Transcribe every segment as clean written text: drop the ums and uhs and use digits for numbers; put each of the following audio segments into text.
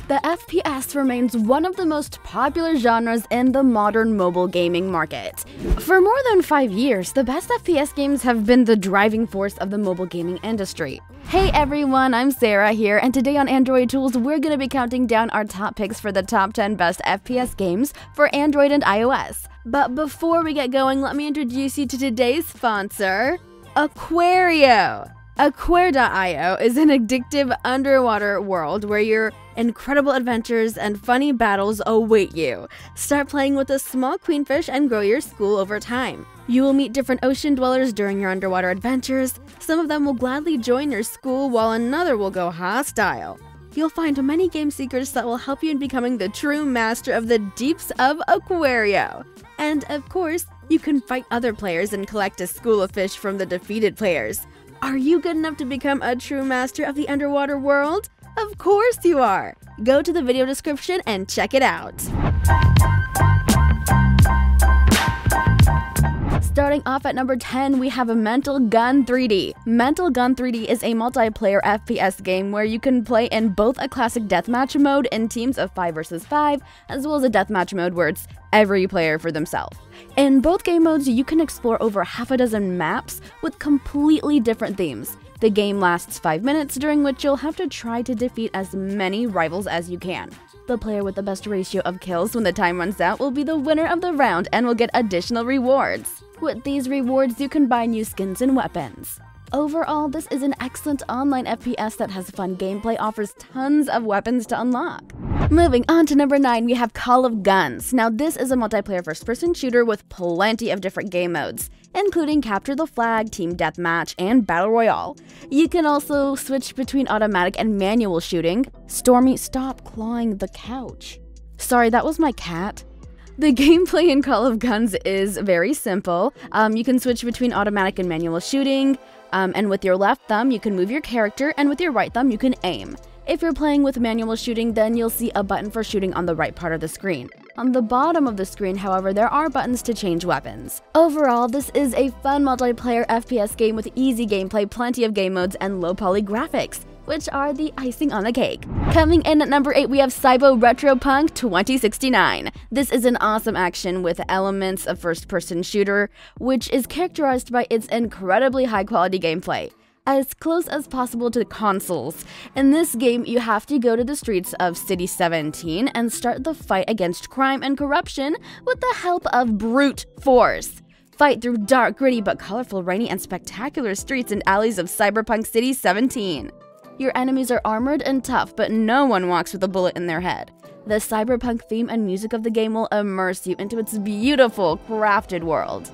The FPS remains one of the most popular genres in the modern mobile gaming market. For more than 5 years, the best FPS games have been the driving force of the mobile gaming industry. Hey everyone, I'm Sarah here, and today on Android Tools, we're going to be counting down our top picks for the top 10 best FPS games for Android and iOS. But before we get going, let me introduce you to today's sponsor, Aquario. Aquare.io is an addictive underwater world where your incredible adventures and funny battles await you. Start playing with a small queenfish and grow your school over time. You will meet different ocean dwellers during your underwater adventures. Some of them will gladly join your school while another will go hostile. You'll find many game secrets that will help you in becoming the true master of the deeps of Aquario. And of course, you can fight other players and collect a school of fish from the defeated players. Are you good enough to become a true master of the underwater world? Of course you are! Go to the video description and check it out! Starting off at number 10, we have Mental Gun 3D. Mental Gun 3D is a multiplayer FPS game where you can play in both a classic deathmatch mode in teams of 5 versus 5, as well as a deathmatch mode where it's every player for themselves. In both game modes, you can explore over half a dozen maps with completely different themes. The game lasts 5 minutes, during which you'll have to try to defeat as many rivals as you can. The player with the best ratio of kills when the time runs out will be the winner of the round and will get additional rewards. With these rewards, you can buy new skins and weapons. Overall, this is an excellent online FPS that has fun gameplay, offers tons of weapons to unlock. Moving on to number 9, we have Call of Guns. Now this is a multiplayer first-person shooter with plenty of different game modes, including Capture the Flag, Team Deathmatch, and Battle Royale. You can also switch between automatic and manual shooting. Stormy, stop clawing the couch. Sorry, that was my cat. The gameplay in Call of Guns is very simple. You can switch between automatic and manual shooting, and with your left thumb you can move your character, and with your right thumb you can aim. If you're playing with manual shooting, then you'll see a button for shooting on the right part of the screen. On the bottom of the screen, however, there are buttons to change weapons. Overall, this is a fun multiplayer FPS game with easy gameplay, plenty of game modes, and low-poly graphics, which are the icing on the cake. Coming in at number 8, we have Cyberpunk 2069. This is an awesome action with elements of first-person shooter, which is characterized by its incredibly high-quality gameplay, as close as possible to consoles. In this game, you have to go to the streets of City 17 and start the fight against crime and corruption with the help of brute force. Fight through dark, gritty, but colorful, rainy, and spectacular streets and alleys of Cyberpunk City 17. Your enemies are armored and tough, but no one walks with a bullet in their head. The cyberpunk theme and music of the game will immerse you into its beautiful, crafted world.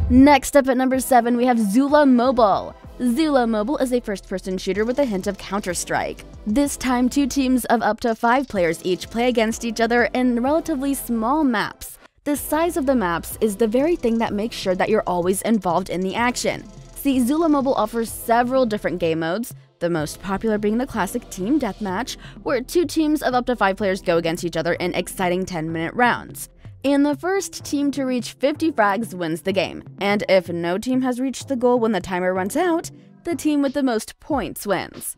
Next up at number 7, we have Zula Mobile. Zula Mobile is a first-person shooter with a hint of Counter-Strike. This time, 2 teams of up to 5 players each play against each other in relatively small maps. The size of the maps is the very thing that makes sure that you're always involved in the action. See, Zula Mobile offers several different game modes, the most popular being the classic Team Deathmatch, where 2 teams of up to 5 players go against each other in exciting 10-minute rounds. And the first team to reach 50 frags wins the game, and if no team has reached the goal when the timer runs out, the team with the most points wins.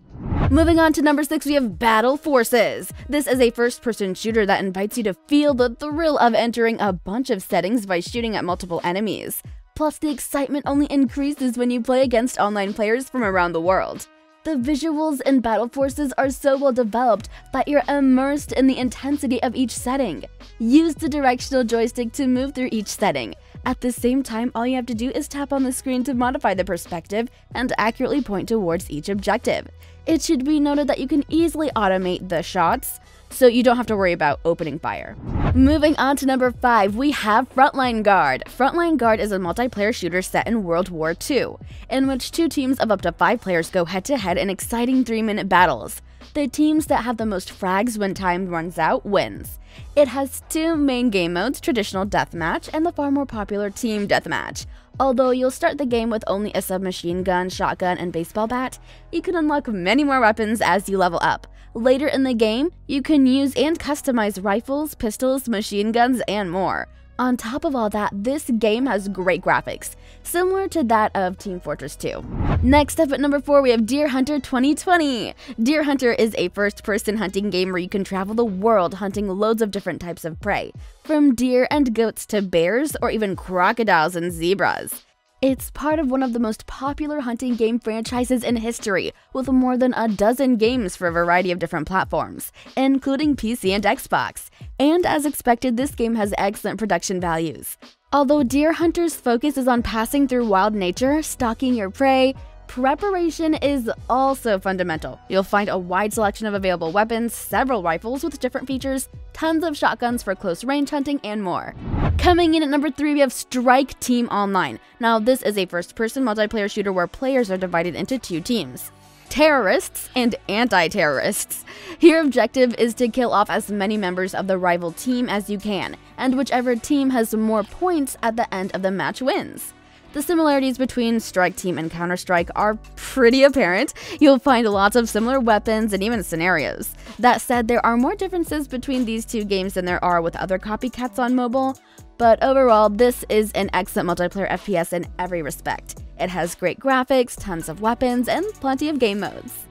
Moving on to number 6, we have Battle Forces. This is a first-person shooter that invites you to feel the thrill of entering a bunch of settings by shooting at multiple enemies. Plus, the excitement only increases when you play against online players from around the world. The visuals in Battle Forces are so well developed that you're immersed in the intensity of each setting. Use the directional joystick to move through each setting. At the same time, all you have to do is tap on the screen to modify the perspective and accurately point towards each objective. It should be noted that you can easily automate the shots, so you don't have to worry about opening fire. Moving on to number 5, we have Frontline Guard. Frontline Guard is a multiplayer shooter set in World War II, in which 2 teams of up to 5 players go head-to-head in exciting 3-minute battles. The teams that have the most frags when time runs out wins. It has 2 main game modes, Traditional Deathmatch and the far more popular Team Deathmatch. Although you'll start the game with only a submachine gun, shotgun, and baseball bat, you can unlock many more weapons as you level up. Later in the game, you can use and customize rifles, pistols, machine guns, and more. On top of all that, this game has great graphics, similar to that of Team Fortress 2. Next up at number 4, we have Deer Hunter 2020. Deer Hunter is a first-person hunting game where you can travel the world hunting loads of different types of prey, from deer and goats to bears or even crocodiles and zebras. It's part of one of the most popular hunting game franchises in history, with more than a dozen games for a variety of different platforms, including PC and Xbox. And as expected, this game has excellent production values. Although Deer Hunter's focus is on passing through wild nature, stalking your prey, preparation is also fundamental. You'll find a wide selection of available weapons, several rifles with different features, tons of shotguns for close range hunting, and more. Coming in at number 3, we have Strike Team Online. Now, this is a first-person multiplayer shooter where players are divided into 2 teams: terrorists and anti-terrorists. Your objective is to kill off as many members of the rival team as you can, and whichever team has more points at the end of the match wins. The similarities between Strike Team and Counter-Strike are pretty apparent. You'll find lots of similar weapons and even scenarios. That said, there are more differences between these 2 games than there are with other copycats on mobile, but overall, this is an excellent multiplayer FPS in every respect. It has great graphics, tons of weapons, and plenty of game modes.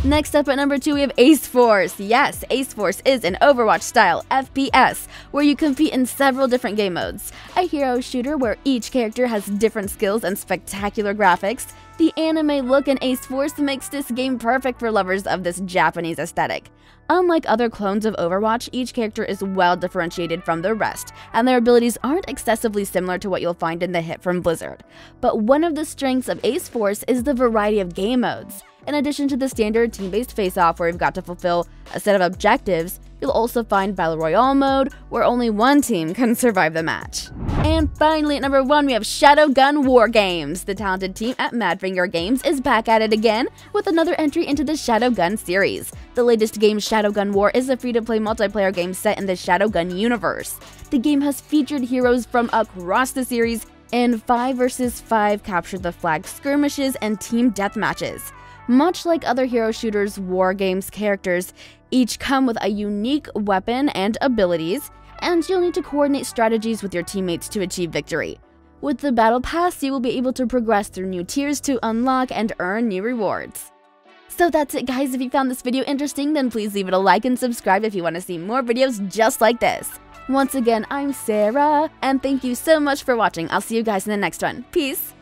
Next up at number 2, we have Ace Force. Yes, Ace Force is an Overwatch-style FPS where you compete in several different game modes. A hero shooter where each character has different skills and spectacular graphics. The anime look in Ace Force makes this game perfect for lovers of this Japanese aesthetic. Unlike other clones of Overwatch, each character is well differentiated from the rest, and their abilities aren't excessively similar to what you'll find in the hit from Blizzard. But one of the strengths of Ace Force is the variety of game modes. In addition to the standard team-based face-off where you've got to fulfill a set of objectives, you'll also find Battle Royale mode, where only one team can survive the match. And finally, at number 1, we have Shadowgun War Games. The talented team at Madfinger Games is back at it again with another entry into the Shadowgun series. The latest game, Shadowgun War, is a free-to-play multiplayer game set in the Shadowgun universe. The game has featured heroes from across the series in 5 vs 5 capture the flag skirmishes and team deathmatches. Much like other hero shooters, War Games characters each come with a unique weapon and abilities, and you'll need to coordinate strategies with your teammates to achieve victory. With the Battle Pass, you will be able to progress through new tiers to unlock and earn new rewards. So that's it, guys. If you found this video interesting, then please leave it a like and subscribe if you want to see more videos just like this. Once again, I'm Sarah, and thank you so much for watching. I'll see you guys in the next one. Peace!